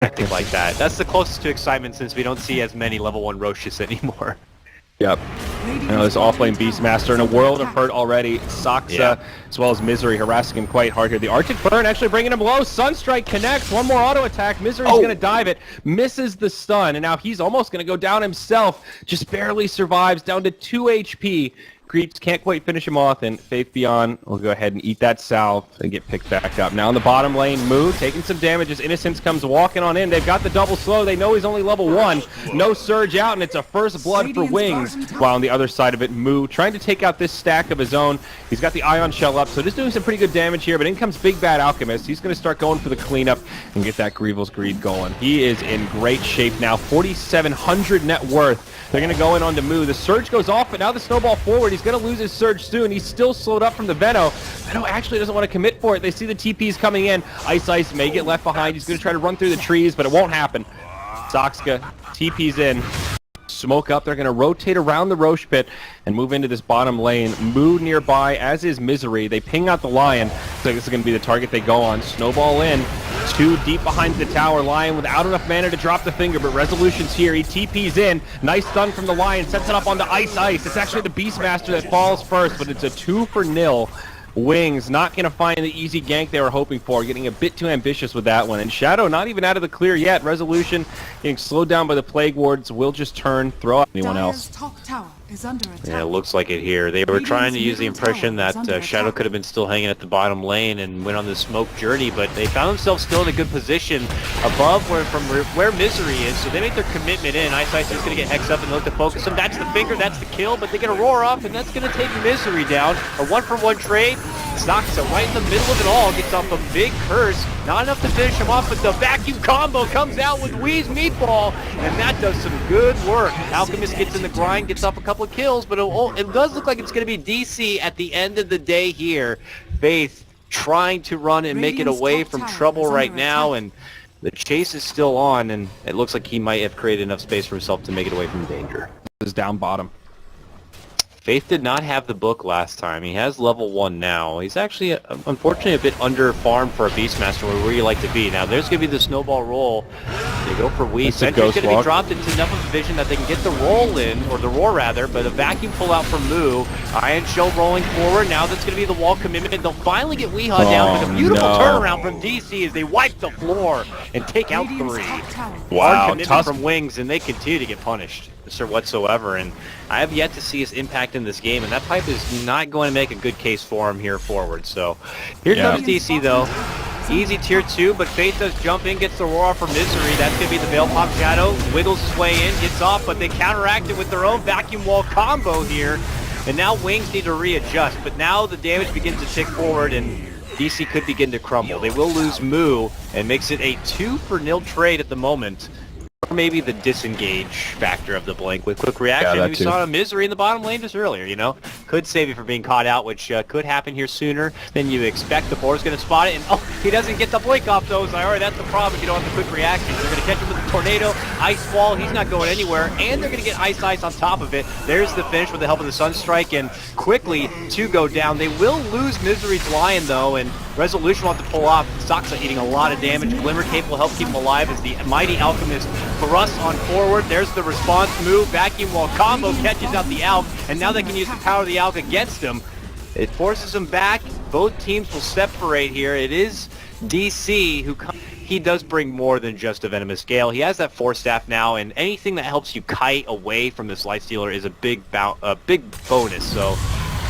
Something like that. That's the closest to excitement since we don't see as many level 1 Roshis anymore. Yep. This offlane Beastmaster in a world of hurt already. Saksa, as well as Misery, harassing him quite hard here. The Arctic Burn actually bringing him low. Sunstrike connects. One more auto attack. Misery's going to dive it. Misses the stun. And now he's almost going to go down himself. Just barely survives. Down to 2 HP. Creeps can't quite finish him off, and Faith Beyond will go ahead and eat that salve and get picked back up. Now in the bottom lane, Moo taking some damage as Innocence comes walking on in. They've got the double slow. They know he's only level 1. No surge out, and it's a first blood for Wings. While on the other side of it, Moo trying to take out this stack of his own. He's got the Ion Shell up, so just doing some pretty good damage here, but in comes Big Bad Alchemist. He's going to start going for the cleanup and get that Grievel's Greed going. He is in great shape now, 4,700 net worth. They're going to go in onto Moo. The surge goes off, but now the snowball forward. He's going to lose his surge soon. He's still slowed up from the Veno. Veno actually doesn't want to commit for it. They see the TPs coming in. Ice may get left behind. He's going to try to run through the trees, but it won't happen. Saksa TPs in. Smoke up. They're going to rotate around the Roche pit and move into this bottom lane. Moo nearby, as is Misery. They ping out the Lion. So this is going to be the target they go on. Snowball in. 2 deep behind the tower. Lion without enough mana to drop the finger, but Resolution's here. He TPs in. Nice stun from the Lion. Sets it up onto Ice. It's actually the Beastmaster that falls first, but it's a 2-0. Wings not going to find the easy gank they were hoping for, getting a bit too ambitious with that one. And Shadow not even out of the clear yet. Resolution getting slowed down by the Plague Wards. Will just turn, throw out anyone else. Yeah, it looks like it here. They were trying to use the impression that Shadow could have been still hanging at the bottom lane and went on this smoke journey, but they found themselves still in a good position above where Misery is, so they make their commitment in. Ice is going to get hexed up and look to focus him. That's the finger, that's the kill, but they get a roar up, and that's going to take Misery down. A 1-for-1 trade. Saksa right in the middle of it all, gets off a big curse. Not enough to finish him off, but the vacuum combo comes out with Wheeze Meatball, and that does some good work. Alchemist gets in the grind, gets off a couple of kills, but it does look like it's going to be DC at the end of the day here. Faith trying to run and make it away from trouble right now, and the chase is still on, and it looks like he might have created enough space for himself to make it away from danger. This is down bottom. Faith did not have the book last time. He has level 1 now. He's actually, unfortunately, a bit under-farmed for a Beastmaster where you like to be. Now, there's going to be the snowball roll. They go for Wee. Sentry's going to be dropped into enough of a vision that they can get the roll in, or the roar rather, but a vacuum pull out from Moo. Iron Shell rolling forward. Now that's going to be the wall commitment. They'll finally get Weehaw down with a beautiful turnaround from DC as they wipe the floor and take out 3. Wow, commitment from Wings, and they continue to get punished whatsoever, and I have yet to see his impact in this game, and that pipe is not going to make a good case for him here forward. So here comes DC though. Easy tier 2, but Faith does jump in, gets the roar for Misery. That's going to be the Veil Pop Shadow. Wiggles his way in, gets off, but they counteract it with their own vacuum wall combo here. And now Wings need to readjust, but now the damage begins to tick forward, and DC could begin to crumble. They will lose Moo, and makes it a 2-0 trade at the moment. Or maybe the disengage factor of the blink with quick reaction. We saw a Misery in the bottom lane just earlier, you know? Could save you from being caught out, which could happen here sooner than you expect. The board's going to spot it, and he doesn't get the blink off those. Alright, that's the problem if you don't have the quick reaction. They're going to catch him with the tornado, ice wall, he's not going anywhere, and they're going to get ice on top of it. There's the finish with the help of the Sunstrike, and quickly to go down. They will lose Misery's Lion though, and Resolution will have to pull off. Saksa eating a lot of damage. Glimmer Cape will help keep him alive as the mighty Alchemist thrusts on forward. There's the response move. Vacuum wall combo catches out the Alk, and now they can use the power of the Alk against him. It forces him back. Both teams will separate here. It is DC who he does bring more than just a Venomous Gale. He has that Force Staff now, and anything that helps you kite away from this Lifestealer is a big bonus. So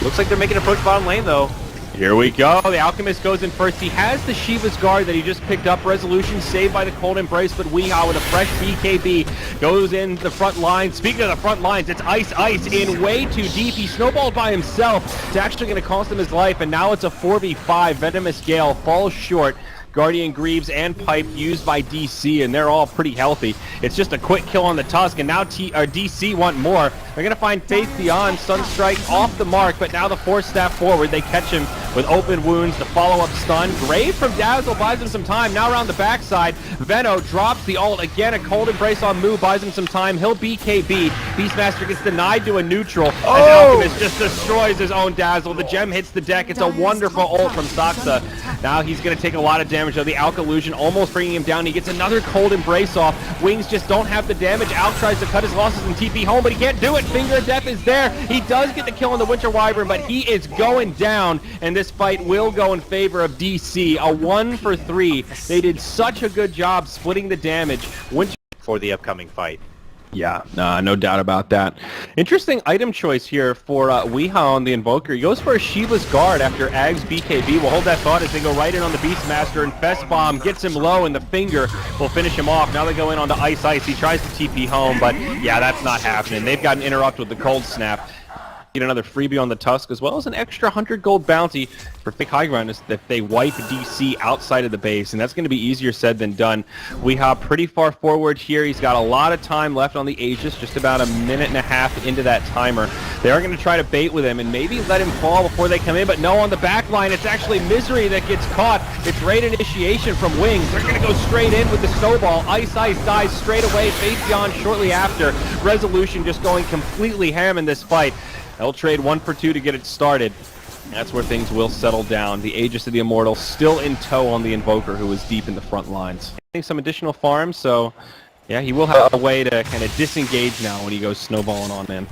looks like they're making an approach bottom lane though. Here we go. The Alchemist goes in first. He has the Shiva's Guard that he just picked up. Resolution saved by the Cold Embrace, but Weehaw with a fresh BKB goes in the front line. Speaking of the front lines, it's Ice in way too deep. He snowballed by himself. It's actually going to cost him his life, and now it's a 4v5. Venomous Gale falls short. Guardian Greaves and Pipe used by DC, and they're all pretty healthy. It's just a quick kill on the Tusk, and now DC want more. They're They're going to find Faith Beyond. Sunstrike off the mark, but now the Force Staff forward. They catch him with open wounds. The follow-up stun. Grave from Dazzle buys him some time. Now around the backside, Venno drops the ult. Again, a cold embrace on Moo buys him some time. He'll BKB. Beastmaster gets denied to a neutral as Alchemist just destroys his own Dazzle. The gem hits the deck. It's a wonderful ult from Saksa. Now he's going to take a lot of damage, though. The Alk illusion almost bringing him down. He gets another cold embrace off. Wings just don't have the damage. Alk tries to cut his losses and TP home, but he can't do it. Finger of Death is there. He does get the kill on the Winter Wyvern, but he is going down, and this fight will go in favor of DC. A 1 for 3. They did such a good job splitting the damage. Winter for the upcoming fight. Yeah, no doubt about that. Interesting item choice here for Weeha on the Invoker. He goes for a Shiva's Guard after Ag's BKB. We'll hold that thought as they go right in on the Beastmaster, and Fest Bomb gets him low, and the Finger will finish him off. Now they go in on the Ice Ice. He tries to TP home, but yeah, that's not happening. They've got an interrupt with the Cold Snap. Get another freebie on the Tusk, as well as an extra 100 gold bounty for Thick High Ground if they wipe DC outside of the base, and that's going to be easier said than done. We hop pretty far forward here. He's got a lot of time left on the Aegis, just about a minute and a half into that timer. They are going to try to bait with him and maybe let him fall before they come in, but no, on the back line, it's actually Misery that gets caught. It's raid initiation from Wings. They're going to go straight in with the Snowball. Ice Ice dies straight away. Faith Beyond shortly after. Resolution just going completely ham in this fight. They'll trade 1 for 2 to get it started. That's where things will settle down. The Aegis of the Immortal still in tow on the Invoker, who is deep in the front lines. Getting some additional farms, so yeah, he will have a way to kind of disengage now when he goes snowballing on in.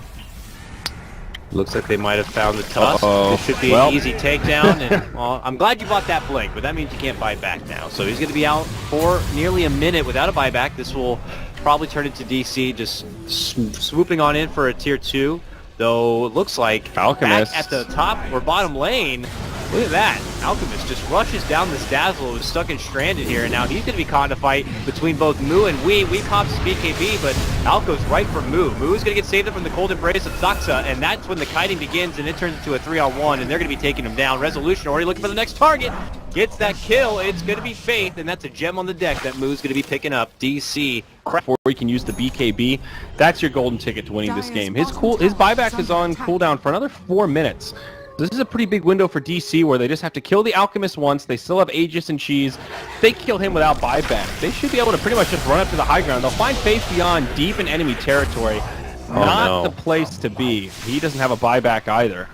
Looks like they might have found the Tusk. This should be an easy takedown. And, well, I'm glad you bought that Blink, but that means you can't buy back now. So he's going to be out for nearly a minute without a buyback. This will probably turn into DC just swooping on in for a tier 2. Though it looks like Alchemist back at the top or bottom lane, look at that. Alchemist just rushes down this Dazzle, who's stuck and stranded here, and now he's going to be caught in a fight between both Moo and Wee. Wee pops his BKB, but Alk goes right for Moo. Moo's going to get saved up from the cold embrace of Saksa, and that's when the kiting begins, and it turns into a 3-on-1, and they're going to be taking him down. Resolution already looking for the next target. Gets that kill. It's going to be Faith, and that's a gem on the deck that Moo's going to be picking up. DC. Before he can use the BKB, that's your golden ticket to winning this game. His buyback is on cooldown for another 4 minutes. This is a pretty big window for DC where they just have to kill the Alchemist once. They still have Aegis and Cheese. If they kill him without buyback, they should be able to pretty much just run up to the high ground. They'll find Faith Beyond deep in enemy territory. Not the place to be. He doesn't have a buyback either.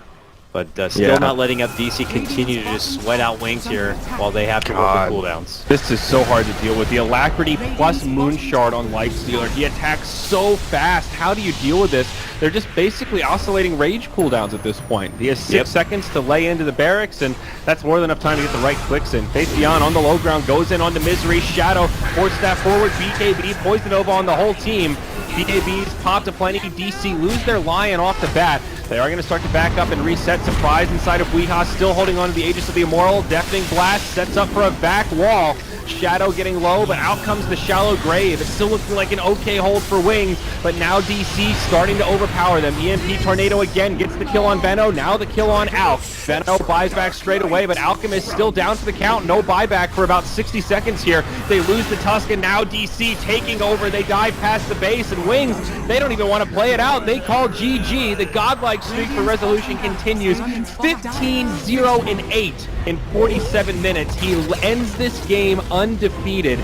But still not letting up DC continue to just sweat out Wings here while they have to work the cooldowns. This is so hard to deal with. The Alacrity plus Moonshard on Lifestealer. He attacks so fast. How do you deal with this? They're just basically oscillating rage cooldowns at this point. He has 6 seconds to lay into the barracks, and that's more than enough time to get the right clicks in. Faith Beyond on the low ground goes in onto Misery. Shadow, Force Staff forward, BKB, Poison Nova on the whole team. BKBs popped aplenty. DC lose their Lion off the bat. They are going to start to back up and reset. Surprise inside of Weeha, still holding on to the Aegis of the Immortal. Deafening Blast sets up for a back wall. Shadow getting low, but out comes the Shallow Grave. It's still looking like an okay hold for Wings, but now DC starting to overpower them. EMP Tornado again gets the kill on Venno, now the kill on Alk. Venno buys back straight away, but Alchemist still down for the count. No buyback for about 60 seconds here. They lose the Tusk, and now DC taking over. They dive past the base, and Wings, they don't even want to play it out. They call GG. The godlike streak for Resolution continues. 15-0-8 in 47 minutes. He ends this game undefeated,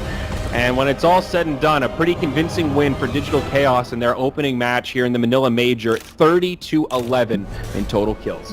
and when it's all said and done, a pretty convincing win for Digital Chaos in their opening match here in the Manila Major, 30-11 in total kills.